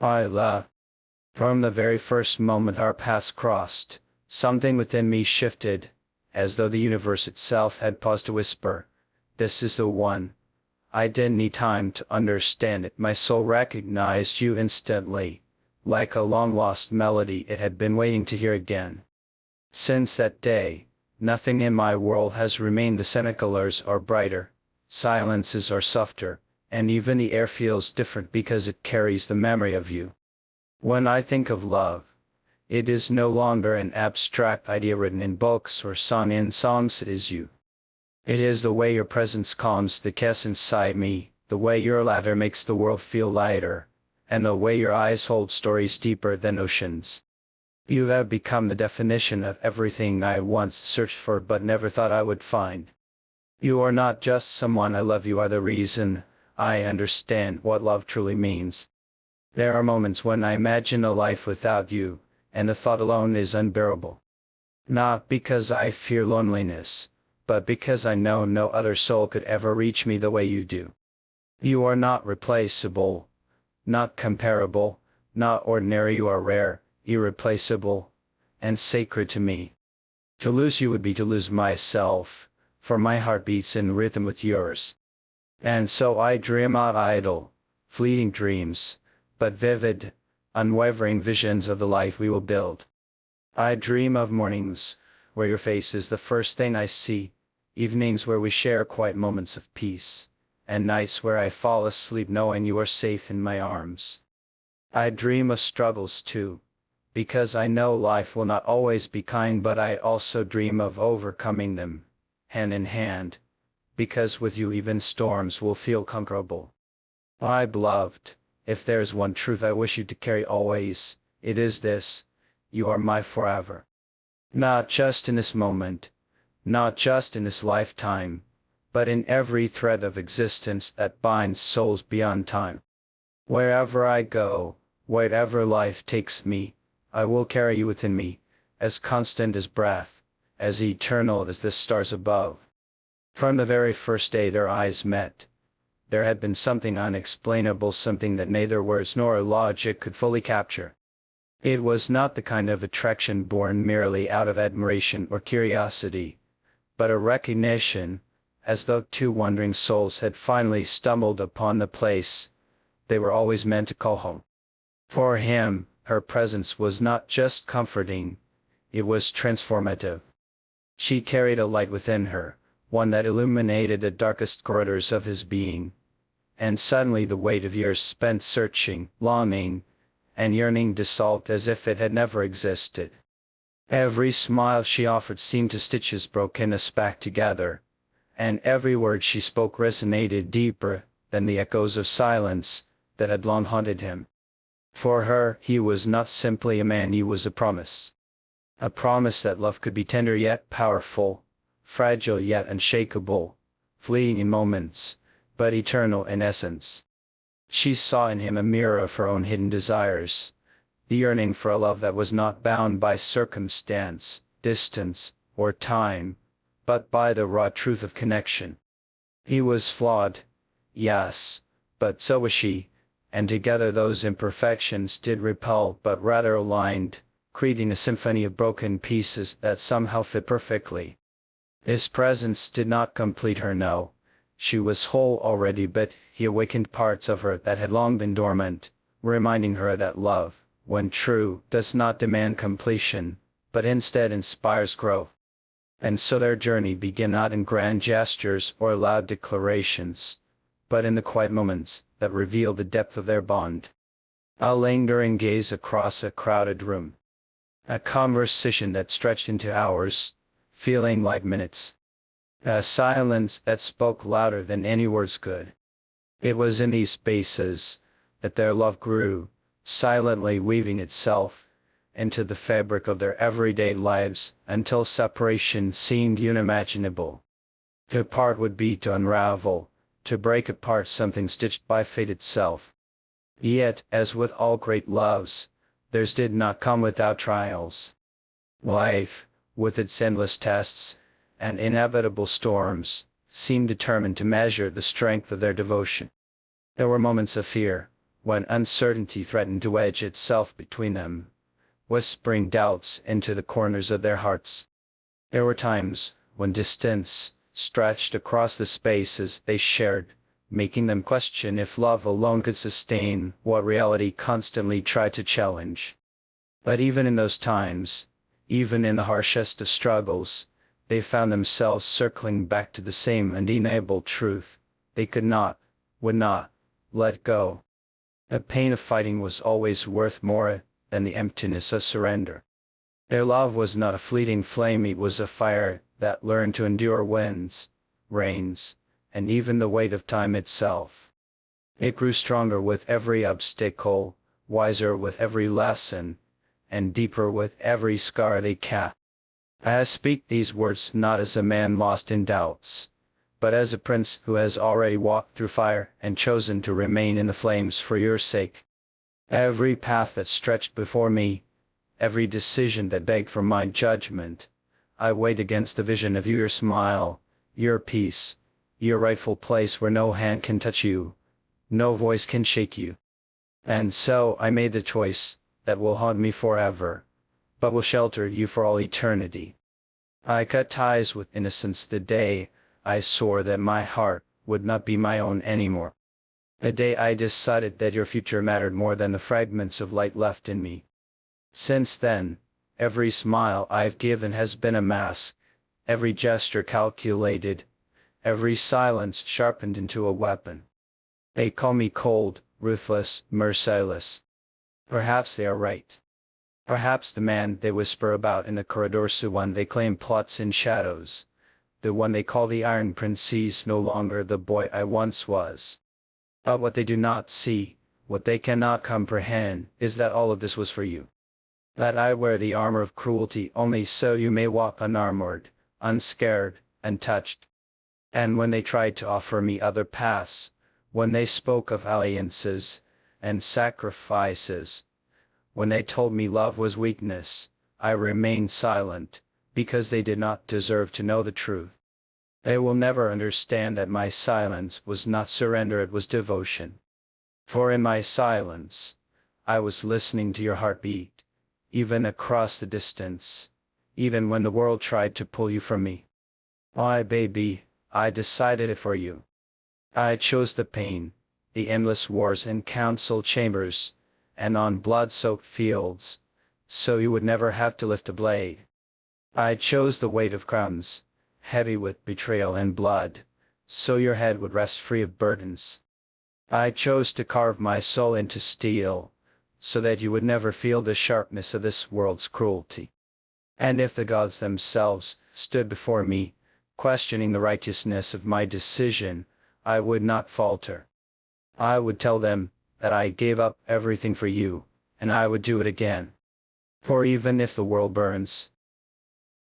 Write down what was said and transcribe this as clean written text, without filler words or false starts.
I love. From the very first moment our paths crossed, something within me shifted, as though the universe itself had paused to whisper, "This is the one." I didn't need time to understand it. My soul recognized you instantly. Like a long-lost melody it had been waiting to hear again. Since that day, nothing in my world has remained the same. The colors are brighter, silences are softer, and even the air feels different because it carries the memory of you. When I think of love, it is no longer an abstract idea written in books or sung in songs. It is you. It is the way your presence calms the chaos inside me, the way your laughter makes the world feel lighter, and the way your eyes hold stories deeper than oceans. You have become the definition of everything I once searched for but never thought I would find. You are not just someone I love, you are the reason I understand what love truly means. There are moments when I imagine a life without you, and the thought alone is unbearable. Not because I fear loneliness, but because I know no other soul could ever reach me the way you do. You are not replaceable, not comparable, not ordinary. You are rare, irreplaceable, and sacred to me. To lose you would be to lose myself, for my heart beats in rhythm with yours. And so I dream out idle, fleeting dreams, but vivid, unwavering visions of the life we will build. I dream of mornings, where your face is the first thing I see, evenings where we share quiet moments of peace, and nights where I fall asleep knowing you are safe in my arms. I dream of struggles too, because I know life will not always be kind, but I also dream of overcoming them, hand in hand, because with you even storms will feel comfortable. My beloved, if there is one truth I wish you to carry always, it is this: you are my forever. Not just in this moment, not just in this lifetime, but in every thread of existence that binds souls beyond time. Wherever I go, wherever life takes me, I will carry you within me, as constant as breath, as eternal as the stars above. From the very first day their eyes met, there had been something unexplainable, something that neither words nor logic could fully capture. It was not the kind of attraction born merely out of admiration or curiosity, but a recognition, as though two wandering souls had finally stumbled upon the place they were always meant to call home. For him, her presence was not just comforting, it was transformative. She carried a light within her, one that illuminated the darkest corridors of his being. And suddenly the weight of years spent searching, longing, and yearning dissolved as if it had never existed. Every smile she offered seemed to stitches broken us back together, and every word she spoke resonated deeper than the echoes of silence that had long haunted him. For her, he was not simply a man, he was a promise. A promise that love could be tender yet powerful, fragile yet unshakable, fleeting in moments, but eternal in essence. She saw in him a mirror of her own hidden desires, the yearning for a love that was not bound by circumstance, distance, or time, but by the raw truth of connection. He was flawed, yes, but so was she, and together those imperfections did repel but rather aligned, creating a symphony of broken pieces that somehow fit perfectly. His presence did not complete her, no. She was whole already, but he awakened parts of her that had long been dormant, reminding her that love, when true, does not demand completion, but instead inspires growth. And so their journey began not in grand gestures or loud declarations, but in the quiet moments that revealed the depth of their bond. A lingering gaze across a crowded room. A conversation that stretched into hours, feeling like minutes. A silence that spoke louder than any words could. It was in these spaces that their love grew, silently weaving itself into the fabric of their everyday lives until separation seemed unimaginable. To part would be to unravel, to break apart something stitched by fate itself. Yet, as with all great loves, theirs did not come without trials. Life, with its endless tests and inevitable storms, seemed determined to measure the strength of their devotion. There were moments of fear, when uncertainty threatened to wedge itself between them, whispering doubts into the corners of their hearts. There were times when distance stretched across the spaces they shared, making them question if love alone could sustain what reality constantly tried to challenge. But even in those times, even in the harshest of struggles, they found themselves circling back to the same undeniable truth: they could not, would not, let go. The pain of fighting was always worth more than the emptiness of surrender. Their love was not a fleeting flame, it was a fire that learned to endure winds, rains, and even the weight of time itself. It grew stronger with every obstacle, wiser with every lesson, and deeper with every scar they cast. I speak these words not as a man lost in doubts, but as a prince who has already walked through fire and chosen to remain in the flames for your sake. Every path that stretched before me, every decision that begged for my judgment, I weighed against the vision of your smile, your peace, your rightful place where no hand can touch you, no voice can shake you. And so I made the choice that will haunt me forever, but will shelter you for all eternity. I cut ties with innocence the day I swore that my heart would not be my own anymore. The day I decided that your future mattered more than the fragments of light left in me. Since then, every smile I've given has been a mask, every gesture calculated, every silence sharpened into a weapon. They call me cold, ruthless, merciless. Perhaps they are right. Perhaps the man they whisper about in the corridors, the one they claim plots in shadows, the one they call the Iron Prince, sees no longer the boy I once was. But what they do not see, what they cannot comprehend, is that all of this was for you. That I wear the armor of cruelty only so you may walk unarmored, unscared, untouched. And when they tried to offer me other paths, when they spoke of alliances and sacrifices, when they told me love was weakness, I remained silent, because they did not deserve to know the truth. They will never understand that my silence was not surrender, it was devotion. For in my silence, I was listening to your heartbeat, even across the distance, even when the world tried to pull you from me. Why, baby, I decided it for you. I chose the pain, the endless wars in council chambers, and on blood-soaked fields, so you would never have to lift a blade. I chose the weight of crowns, heavy with betrayal and blood, so your head would rest free of burdens. I chose to carve my soul into steel, so that you would never feel the sharpness of this world's cruelty. And if the gods themselves stood before me, questioning the righteousness of my decision, I would not falter. I would tell them that I gave up everything for you, and I would do it again. For even if the world burns,